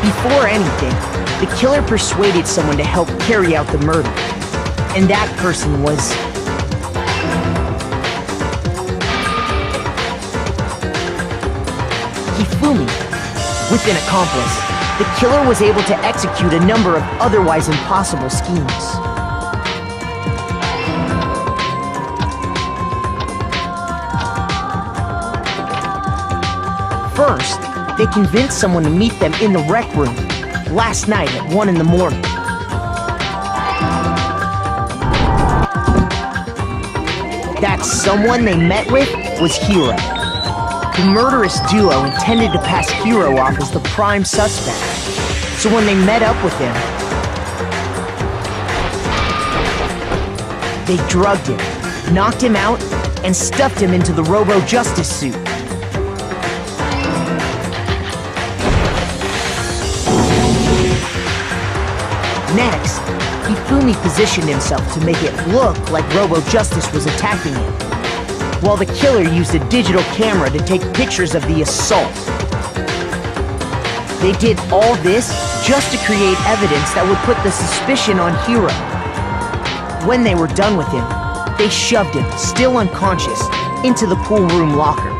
Before anything, the killer persuaded someone to help carry out the murder. And that person was... Hifumi. With an accomplice, the killer was able to execute a number of otherwise impossible schemes. First, they convinced someone to meet them in the rec room last night at 1 in the morning. That someone they met with was Hiro. The murderous duo intended to pass Hiro off as the prime suspect. So when they met up with him, they drugged him, knocked him out, and stuffed him into the Robo-Justice suit. Next, Hifumi positioned himself to make it look like Robo-Justice was attacking him, while the killer used a digital camera to take pictures of the assault. They did all this just to create evidence that would put the suspicion on Hiro. When they were done with him, they shoved him, still unconscious, into the pool room locker.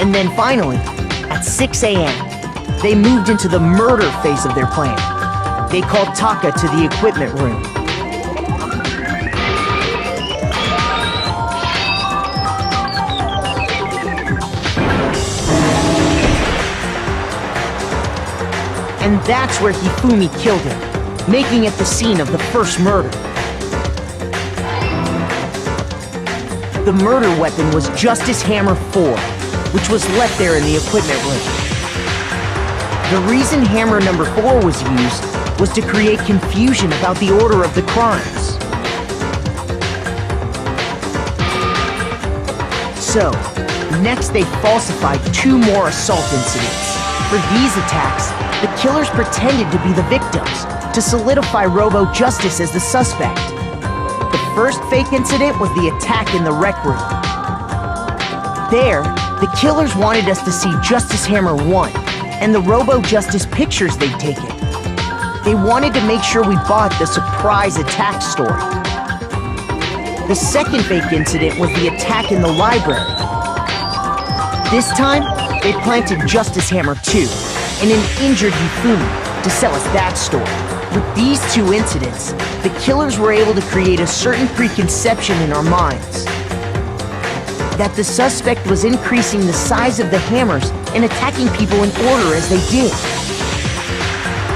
And then finally, at 6 a.m., they moved into the murder phase of their plan. They called Taka to the equipment room. And that's where Hifumi killed him, making it the scene of the first murder. The murder weapon was Justice Hammer 4, which was left there in the equipment room. The reason Hammer number 4 was used was to create confusion about the order of the crimes. So, next they falsified 2 more assault incidents. For these attacks, the killers pretended to be the victims to solidify Robo-Justice as the suspect. The first fake incident was the attack in the rec room. There, the killers wanted us to see Justice Hammer 1 and the Robo-Justice pictures they'd taken. They wanted to make sure we bought the surprise attack story. The second fake incident was the attack in the library. This time, they planted Justice Hammer 2 and an injured Hifumi to sell us that story. With these 2 incidents, the killers were able to create a certain preconception in our minds that the suspect was increasing the size of the hammers and attacking people in order as they did.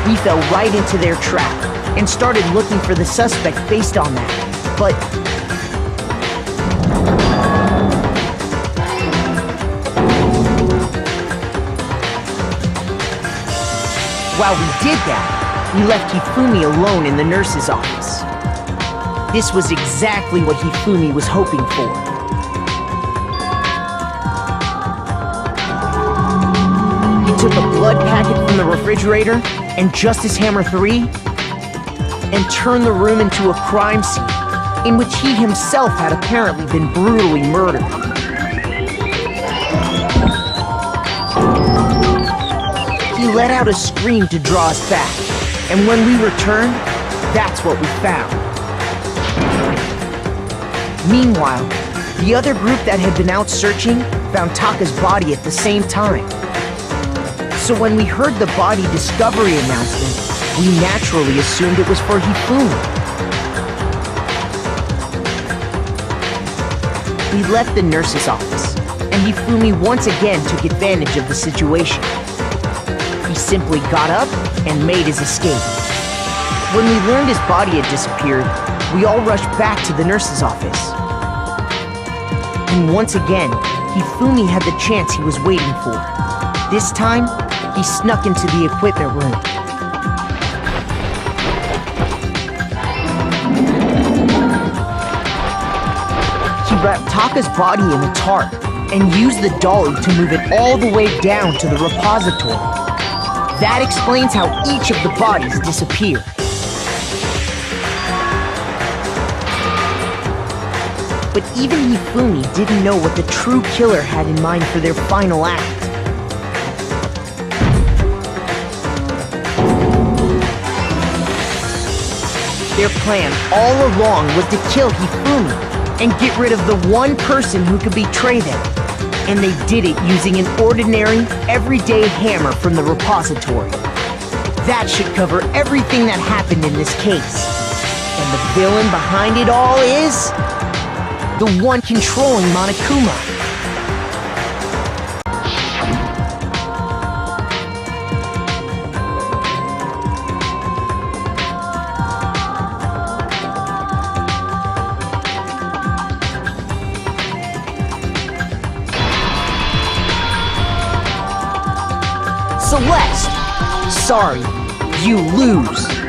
We fell right into their trap and started looking for the suspect based on that. But while we did that, we left Hifumi alone in the nurse's office. This was exactly what Hifumi was hoping for. He took a blood packet from the refrigerator and Justice Hammer 3 and turned the room into a crime scene in which he himself had apparently been brutally murdered. He let out a scream to draw us back, and when we returned, that's what we found. Meanwhile, the other group that had been out searching found Taka's body at the same time. So when we heard the body discovery announcement, we naturally assumed it was for Hifumi. We left the nurse's office, and Hifumi once again took advantage of the situation. He simply got up and made his escape. When we learned his body had disappeared, we all rushed back to the nurse's office. And once again, Hifumi had the chance he was waiting for. This time, he snuck into the equipment room. He wrapped Taka's body in a tarp and used the dolly to move it all the way down to the repository. That explains how each of the bodies disappeared. But even Hifumi didn't know what the true killer had in mind for their final act. Their plan all along was to kill Hifumi and get rid of the one person who could betray them. And they did it using an ordinary, everyday hammer from the repository. That should cover everything that happened in this case. And the villain behind it all is the one controlling Monokuma. Celeste! Sorry, you lose.